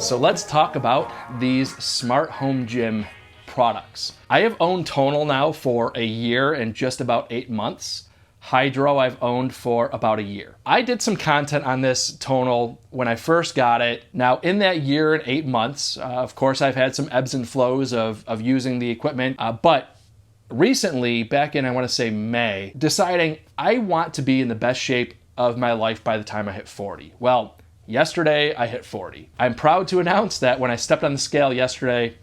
So let's talk about these smart home gym products. I have owned Tonal now for a year and just about 8 months. Hydrow I've owned for about a year. I did some content on this Tonal when I first got it. Now in that year and 8 months, of course I've had some ebbs and flows of using the equipment, but recently, back in I want to say May, deciding I want to be in the best shape of my life by the time I hit 40. Well, yesterday I hit 40. I'm proud to announce that when I stepped on the scale yesterday,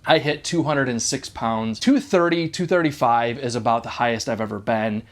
I hit 206 pounds. 230, 235 is about the highest I've ever been.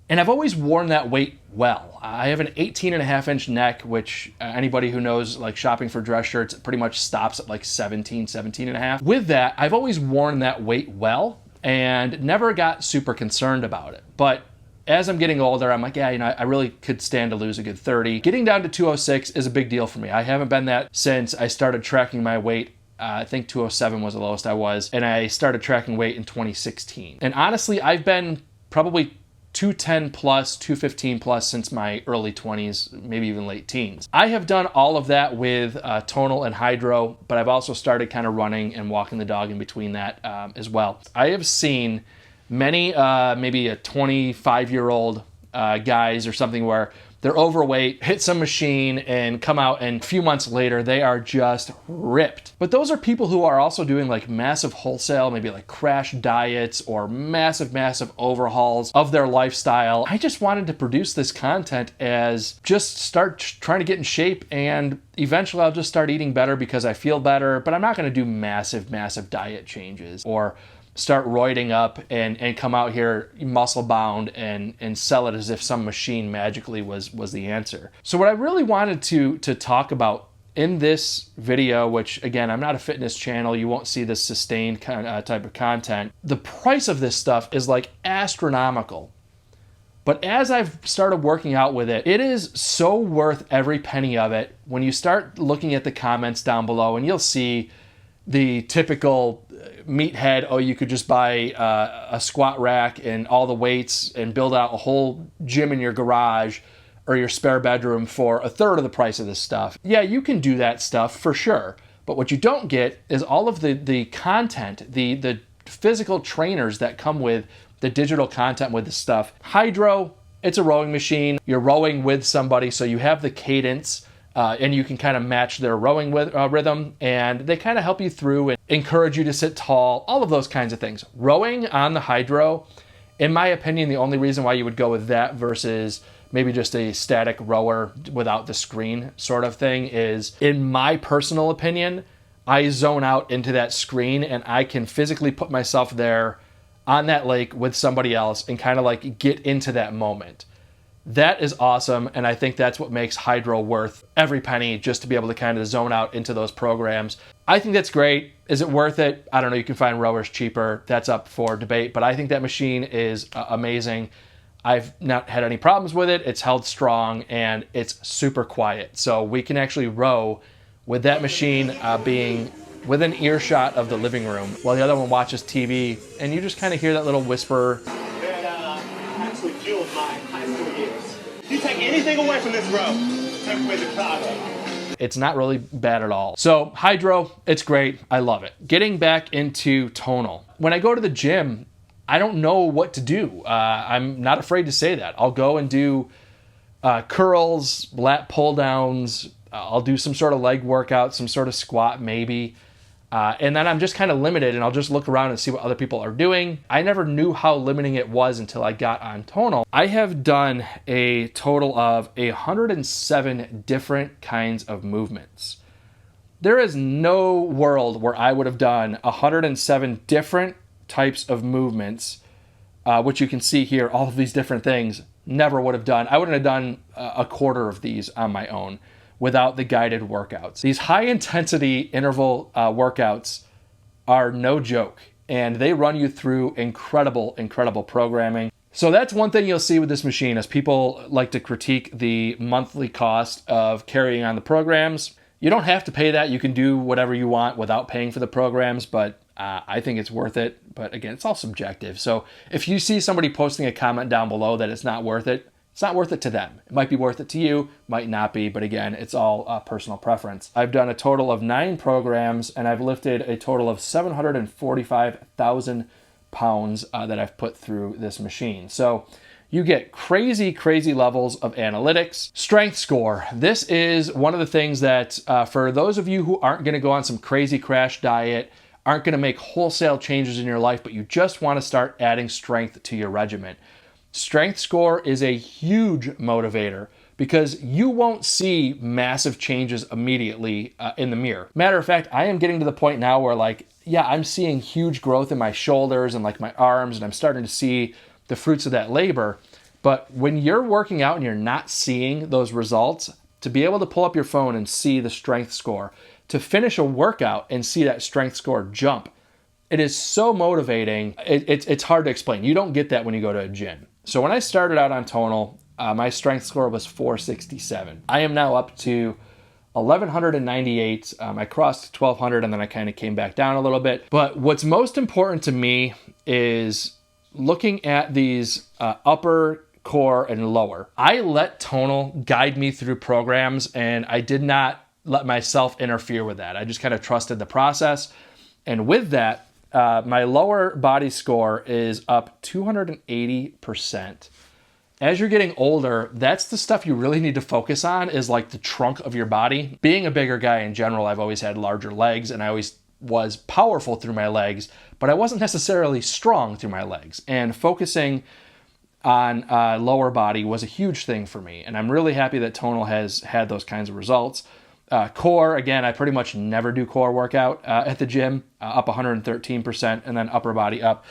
And I've always worn that weight well. I have an 18.5-inch neck, which anybody who knows like shopping for dress shirts, it pretty much stops at like 17 and a half. With that, I've always worn that weight well and never got super concerned about it. But as I'm getting older, I'm like, yeah, I really could stand to lose a good 30. Getting down to 206 is a big deal for me. I haven't been that since I started tracking my weight. I think 207 was the lowest I was, and I started tracking weight in 2016. And honestly, I've been probably 210 plus, 215 plus since my early 20s, maybe even late teens. I have done all of that with Tonal and Hydro, but I've also started kind of running and walking the dog in between that as well. I have seen many, maybe a 25-year-old guys or something where they're overweight, hit some machine, and come out, and a few months later, they are just ripped. But those are people who are also doing like massive wholesale, maybe like crash diets or massive overhauls of their lifestyle. I just wanted to produce this content as just start trying to get in shape, and eventually I'll just start eating better because I feel better, but I'm not gonna do massive diet changes or start roiding up and come out here muscle bound and sell it as if some machine magically was the answer. So what I really wanted to talk about in this video, which again, I'm not a fitness channel, you won't see this sustained type of content. The price of this stuff is like astronomical. But as I've started working out with it, it is so worth every penny of it. When you start looking at the comments down below, and you'll see the typical meathead, oh, you could just buy a squat rack and all the weights and build out a whole gym in your garage or your spare bedroom for a third of the price of this stuff. Yeah, you can do that stuff for sure. But what you don't get is all of the content, the physical trainers that come with the digital content with this stuff. Hydrow, it's a rowing machine. You're rowing with somebody, so you have the cadence. And you can kind of match their rowing rhythm, and they kind of help you through and encourage you to sit tall, all of those kinds of things. Rowing on the Hydrow, in my opinion, the only reason why you would go with that versus maybe just a static rower without the screen sort of thing is, in my personal opinion, I zone out into that screen and I can physically put myself there on that lake with somebody else and kind of like get into that moment. That is awesome, and I think that's what makes Hydrow worth every penny, just to be able to kind of zone out into those programs. I think that's great. Is it worth it? I don't know. You can find rowers cheaper. That's up for debate, but I think that machine is amazing. I've not had any problems with it. It's held strong, and it's super quiet. So we can actually row with that machine being within earshot of the living room while the other one watches TV, and you just kind of hear that little whisper. Actually fueled my high school years. You take anything away from this row, take away the product. It's not really bad at all. So Hydrow, it's great. I love it. Getting back into Tonal. When I go to the gym, I don't know what to do. I'm not afraid to say that. I'll go and do curls, lat pull downs. I'll do some sort of leg workout, some sort of squat maybe. And then I'm just kind of limited, and I'll just look around and see what other people are doing. I never knew how limiting it was until I got on Tonal. I have done a total of 107 different kinds of movements. There is no world where I would have done 107 different types of movements, which you can see here, all of these different things, never would have done. I wouldn't have done a quarter of these on my own without the guided workouts. These high intensity interval workouts are no joke, and they run you through incredible programming. So that's one thing you'll see with this machine, is people like to critique the monthly cost of carrying on the programs. You don't have to pay that. You can do whatever you want without paying for the programs, but I think it's worth it. But again, it's all subjective. So if you see somebody posting a comment down below that it's not worth it, It's not worth it to them. It might be worth it to you, might not be, but again, it's all personal preference. I've done a total of 9 programs, and I've lifted a total of 745,000 pounds that I've put through this machine. So you get crazy, crazy levels of analytics. Strength score. This is one of the things that for those of you who aren't going to go on some crazy crash diet, aren't going to make wholesale changes in your life, but you just want to start adding strength to your regimen. Strength score is a huge motivator because you won't see massive changes immediately in the mirror. Matter of fact, I am getting to the point now where I'm seeing huge growth in my shoulders and my arms, and I'm starting to see the fruits of that labor. But when you're working out and you're not seeing those results, to be able to pull up your phone and see the strength score, to finish a workout and see that strength score jump, it is so motivating. It's hard to explain. You don't get that when you go to a gym. So when I started out on Tonal, my strength score was 467. I am now up to 1,198. I crossed 1,200 and then I kind of came back down a little bit. But what's most important to me is looking at these upper, core, and lower. I let Tonal guide me through programs, and I did not let myself interfere with that. I just kind of trusted the process. And with that, my lower body score is up 280%. As you're getting older, that's the stuff you really need to focus on, is like the trunk of your body. Being a bigger guy in general, I've always had larger legs, and I always was powerful through my legs, but I wasn't necessarily strong through my legs. And focusing on lower body was a huge thing for me. And I'm really happy that Tonal has had those kinds of results. Core, again, I pretty much never do core workout at the gym, up 113%, and then upper body up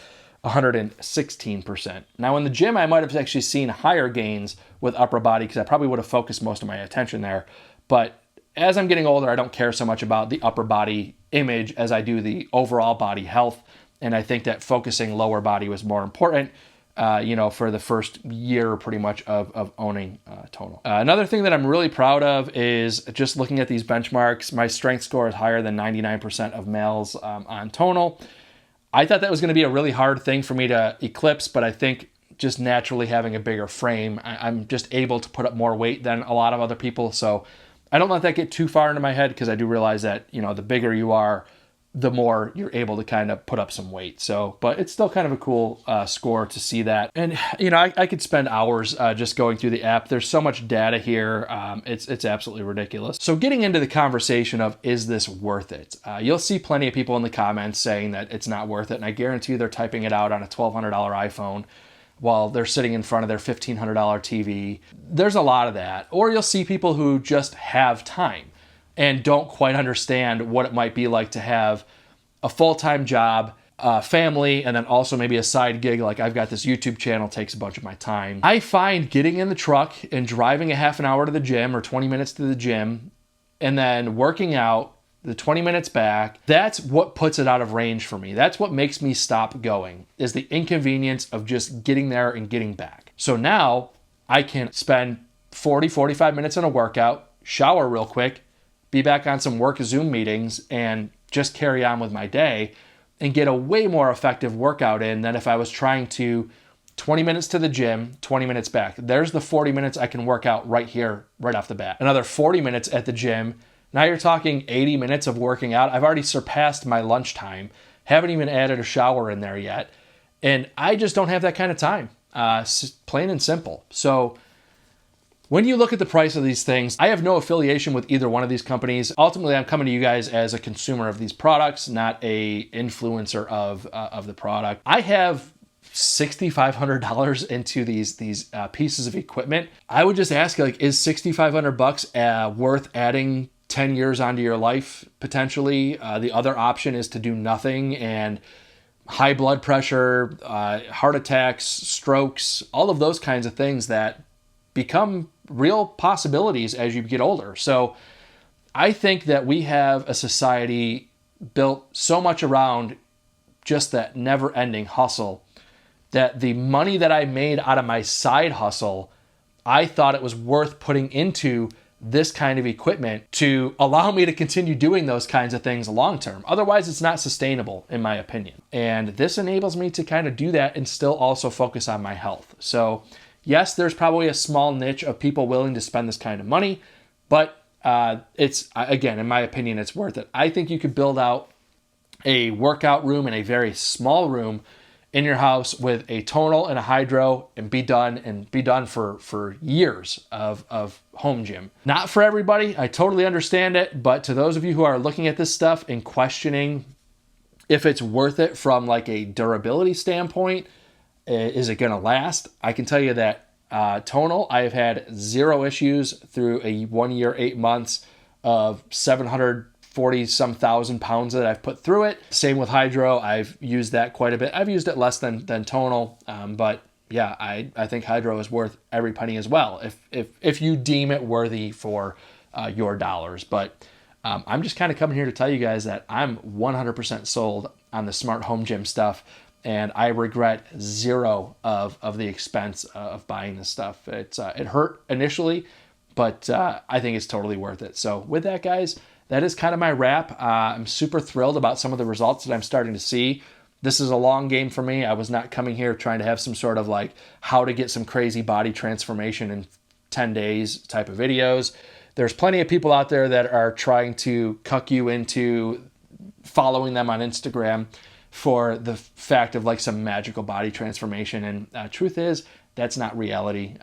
116%. Now in the gym, I might have actually seen higher gains with upper body because I probably would have focused most of my attention there. But as I'm getting older, I don't care so much about the upper body image as I do the overall body health. And I think that focusing lower body was more important, for the first year pretty much of owning Tonal. Another thing that I'm really proud of is just looking at these benchmarks. My strength score is higher than 99% of males on Tonal. I thought that was going to be a really hard thing for me to eclipse, but I think just naturally having a bigger frame, I'm just able to put up more weight than a lot of other people. So I don't let that get too far into my head because I do realize that, the bigger you are, the more you're able to kind of put up some weight. So, but it's still kind of a cool score to see that. And, I could spend hours just going through the app. There's so much data here. It's absolutely ridiculous. So getting into the conversation of, is this worth it? You'll see plenty of people in the comments saying that it's not worth it. And I guarantee you they're typing it out on a $1,200 iPhone while they're sitting in front of their $1,500 TV. There's a lot of that. Or you'll see people who just have time and don't quite understand what it might be like to have a full-time job, family, and then also maybe a side gig. Like I've got this YouTube channel, takes a bunch of my time. I find getting in the truck and driving a half an hour to the gym or 20 minutes to the gym and then working out the 20 minutes back, that's what puts it out of range for me. That's what makes me stop going, is the inconvenience of just getting there and getting back. So now I can spend 40, 45 minutes in a workout, shower real quick, be back on some work Zoom meetings, and just carry on with my day and get a way more effective workout in than if I was trying to 20 minutes to the gym, 20 minutes back. There's the 40 minutes I can work out right here, right off the bat. Another 40 minutes at the gym. Now you're talking 80 minutes of working out. I've already surpassed my lunchtime. Haven't even added a shower in there yet. And I just don't have that kind of time, plain and simple. So when you look at the price of these things, I have no affiliation with either one of these companies. Ultimately, I'm coming to you guys as a consumer of these products, not a influencer of the product. I have $6,500 into these pieces of equipment. I would just ask, is $6,500 worth adding 10 years onto your life potentially? The other option is to do nothing, and high blood pressure, heart attacks, strokes, all of those kinds of things that become real possibilities as you get older. So I think that we have a society built so much around just that never-ending hustle that the money that I made out of my side hustle, I thought it was worth putting into this kind of equipment to allow me to continue doing those kinds of things long term. Otherwise, it's not sustainable, in my opinion. And this enables me to kind of do that and still also focus on my health. So Yes, there's probably a small niche of people willing to spend this kind of money, but it's, again, in my opinion, it's worth it. I think you could build out a workout room in a very small room in your house with a tonal and a hydro and be done for years of home gym. Not for everybody. I totally understand it. But to those of you who are looking at this stuff and questioning if it's worth it from like a durability standpoint, is it going to last? I can tell you that tonal, I have had zero issues through a 1 year, 8 months of 740 some thousand pounds that I've put through it. Same with hydro. I've used that quite a bit. I've used it less than tonal, but yeah, I think hydro is worth every penny as well if you deem it worthy for your dollars. But I'm just kind of coming here to tell you guys that I'm 100% sold on the smart home gym stuff, and I regret zero of the expense of buying this stuff. It hurt initially, but I think it's totally worth it. So with that, guys, that is kind of my wrap. I'm super thrilled about some of the results that I'm starting to see. This is a long game for me. I was not coming here trying to have some sort of like how to get some crazy body transformation in 10 days type of videos. There's plenty of people out there that are trying to cuck you into following them on Instagram for the fact of like some magical body transformation. And truth is, that's not reality.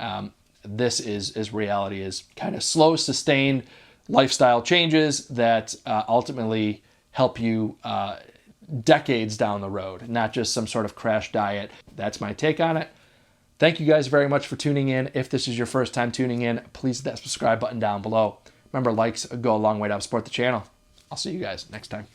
This is reality, is kind of slow, sustained lifestyle changes that ultimately help you decades down the road, not just some sort of crash diet. That's my take on it. Thank you guys very much for tuning in. If this is your first time tuning in, please hit that subscribe button down below. Remember, likes go a long way to help support the channel. I'll see you guys next time.